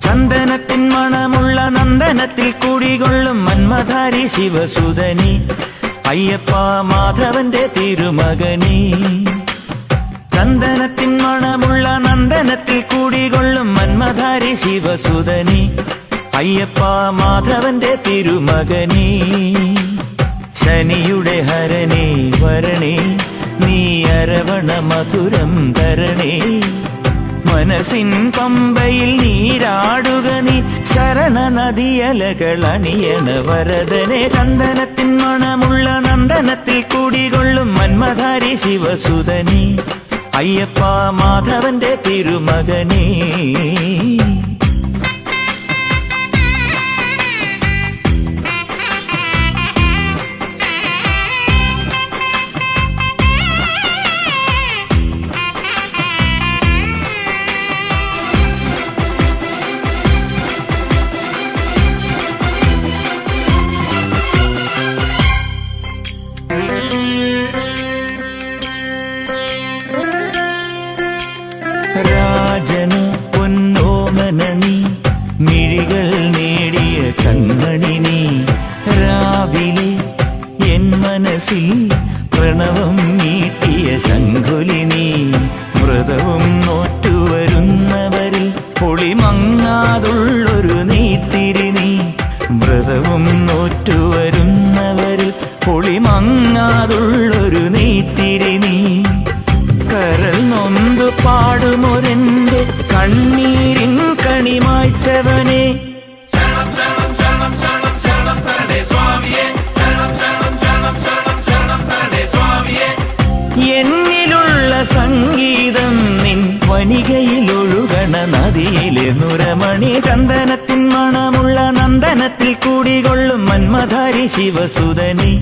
ചന്ദനത്തിൻ മണമുള്ള നന്ദനത്തിൽ കുടികൊള്ളും മന്മധാരി ശിവസുതനി അയ്യപ്പ മാധവന്റെ തിരുമകനി. ചന്ദനത്തിൻ മണമുള്ള നന്ദനത്തിൽ കുടികൊള്ളും മന്മധാരി ശിവസുതനി അയ്യപ്പ മാധവന്റെ തിരുമകനി. ശനിയുടെ ഹരണേ വരണേ നീ അരവണ മധുരം തരണേ. മനസ്സിൻ പമ്പയിൽ നീരാടുക നീ ശരണ നദിയലകൾ അണിയണ വരദനെ. ചന്ദനത്തിൻ മണമുള്ള നന്ദനത്തിൽ കുടികൊള്ളും മന്മധാരി ശിവസുതനി അയ്യപ്പ മാധവന്റെ തിരുമകനേ. രാജന് പൊന്നോമന നീ മിഴികൾ നേടിയ കൺമണി നീ. രാവിലെ എൻ മനസ്സിൽ പ്രണവം നീട്ടിയ ശംഖുലി നീ. വ്രതവും നോറ്റുവരുന്നവരിൽ പൊളിമങ്ങാതുള്ളൊരു നീത്തിരി നീ. വ്രതവും നോറ്റുവരുന്നവരിൽ പൊളിമങ്ങാതുള്ളൊരു നീത്തിരി നീ. കരൾ നൊന്തു പാടുമൊരെന്റെ കണ്ണീരിൻ കണിമായ്ച്ചവനെ. എന്നിലുള്ള സംഗീതം നിൻ വനികയിലൊഴുകണ നദിയിലെ നുരമണി. ചന്ദനത്തിൻ മണമുള്ള നന്ദനത്തിൽ കൂടികൊള്ളും മന്മധാരി ശിവസുതനി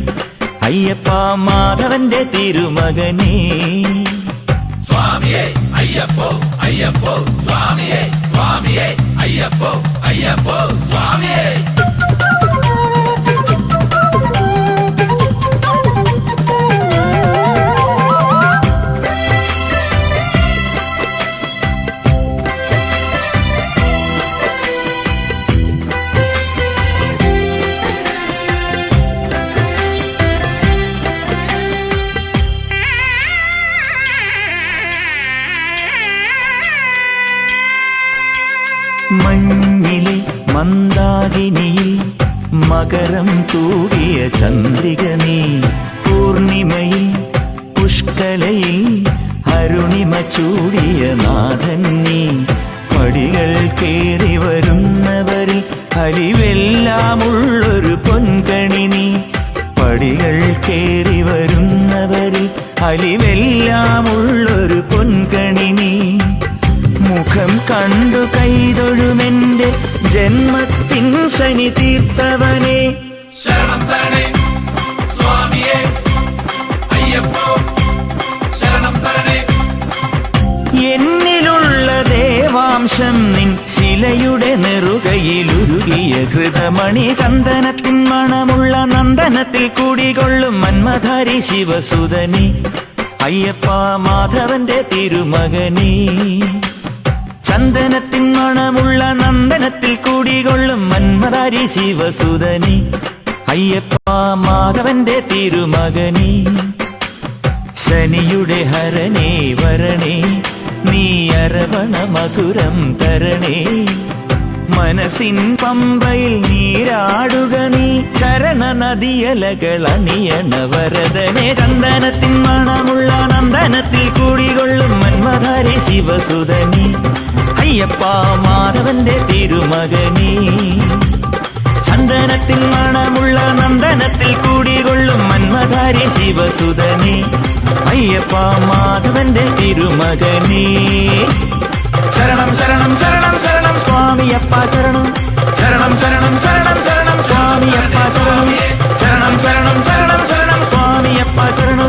അയ്യപ്പ മാധവന്റെ തിരുമകനേ. സ്വാമിയേ അയ്യപ്പോ അയ്യപ്പോ സ്വാമിയേ സ്വാമിയേ അയ്യപ്പോ അയ്യപ്പോ സ്വാമിയേ. മഞ്ഞിലെ മന്ദാകിനിയിൽ മകരം തൂകിയ ചന്ദ്രിക നീ. പൂർണിമയിൽ പുഷ്കലയിൽ അരുണിമ ചൂടിയ നാഥൻ നീ. പടികൾ കേറി വരുന്നവരിൽ അലിവെല്ലാമുള്ളൊരു പൊൻകണി നീ. പടികൾ കേറി വരുന്നവരിൽ അലിവെല്ലാമുള്ളൊരു പൊൻകണി നീ. മുഖം കണ്ടു കൈതൊഴുമെന്റെ ജന്മത്തിൻ ശനി തീർത്തവനെ. ശരണം തരണേ സ്വാമിയേ അയ്യപ്പോ ശരണം തരണേ. എന്നിലുള്ള ദേവാംശം നിൻ ശിലയുടെ നെറുകയിലുരുകിയ ഹൃതമണി. ചന്ദനത്തിൻ മണമുള്ള നന്ദനത്തിൽ കൂടികൊള്ളും മന്മധാരി ശിവസുതനി അയ്യപ്പ മാധവന്റെ തിരുമകനേ. ചന്ദനത്തിൻ മണമുള്ള നന്ദനത്തിൽ കൂടികൊള്ളും മന്മധാരി ശിവസുതനി അയ്യപ്പ മാധവന്റെ തിരുമകനേ. ശനിയുടെ ഹരണേ വരണേ നീ അരവണ മധുരം തരണേ. മനസ്സിൻ പമ്പയിൽ നീരാടുക നീ ശരണ നദിയലകൾ അണിയണ വരദനെ. ചന്ദനത്തിൻ മണമുള്ള നന്ദനത്തിൽ കൂടികൊള്ളും മന്മധാരി ശിവസുതനി അയ്യപ്പ മാധവന്റെ തിരുമകനേ. ചന്ദനത്തിൻ മണമുള്ള നന്ദനത്തിൽ കൂടികൊള്ളും മന്മധാരി ശിവസുതനി അയ്യപ്പ മാധവന്റെ തിരുമകനേ. ശരണം ശരണം ശരണം ശരണം സ്വാമിയപ്പ ശരണം. ശരണം ശരണം ശരണം ശരണം സ്വാമിയപ്പ ശരണം. ശരണം ശരണം ശരണം ശരണം സ്വാമിയപ്പ ശരണം.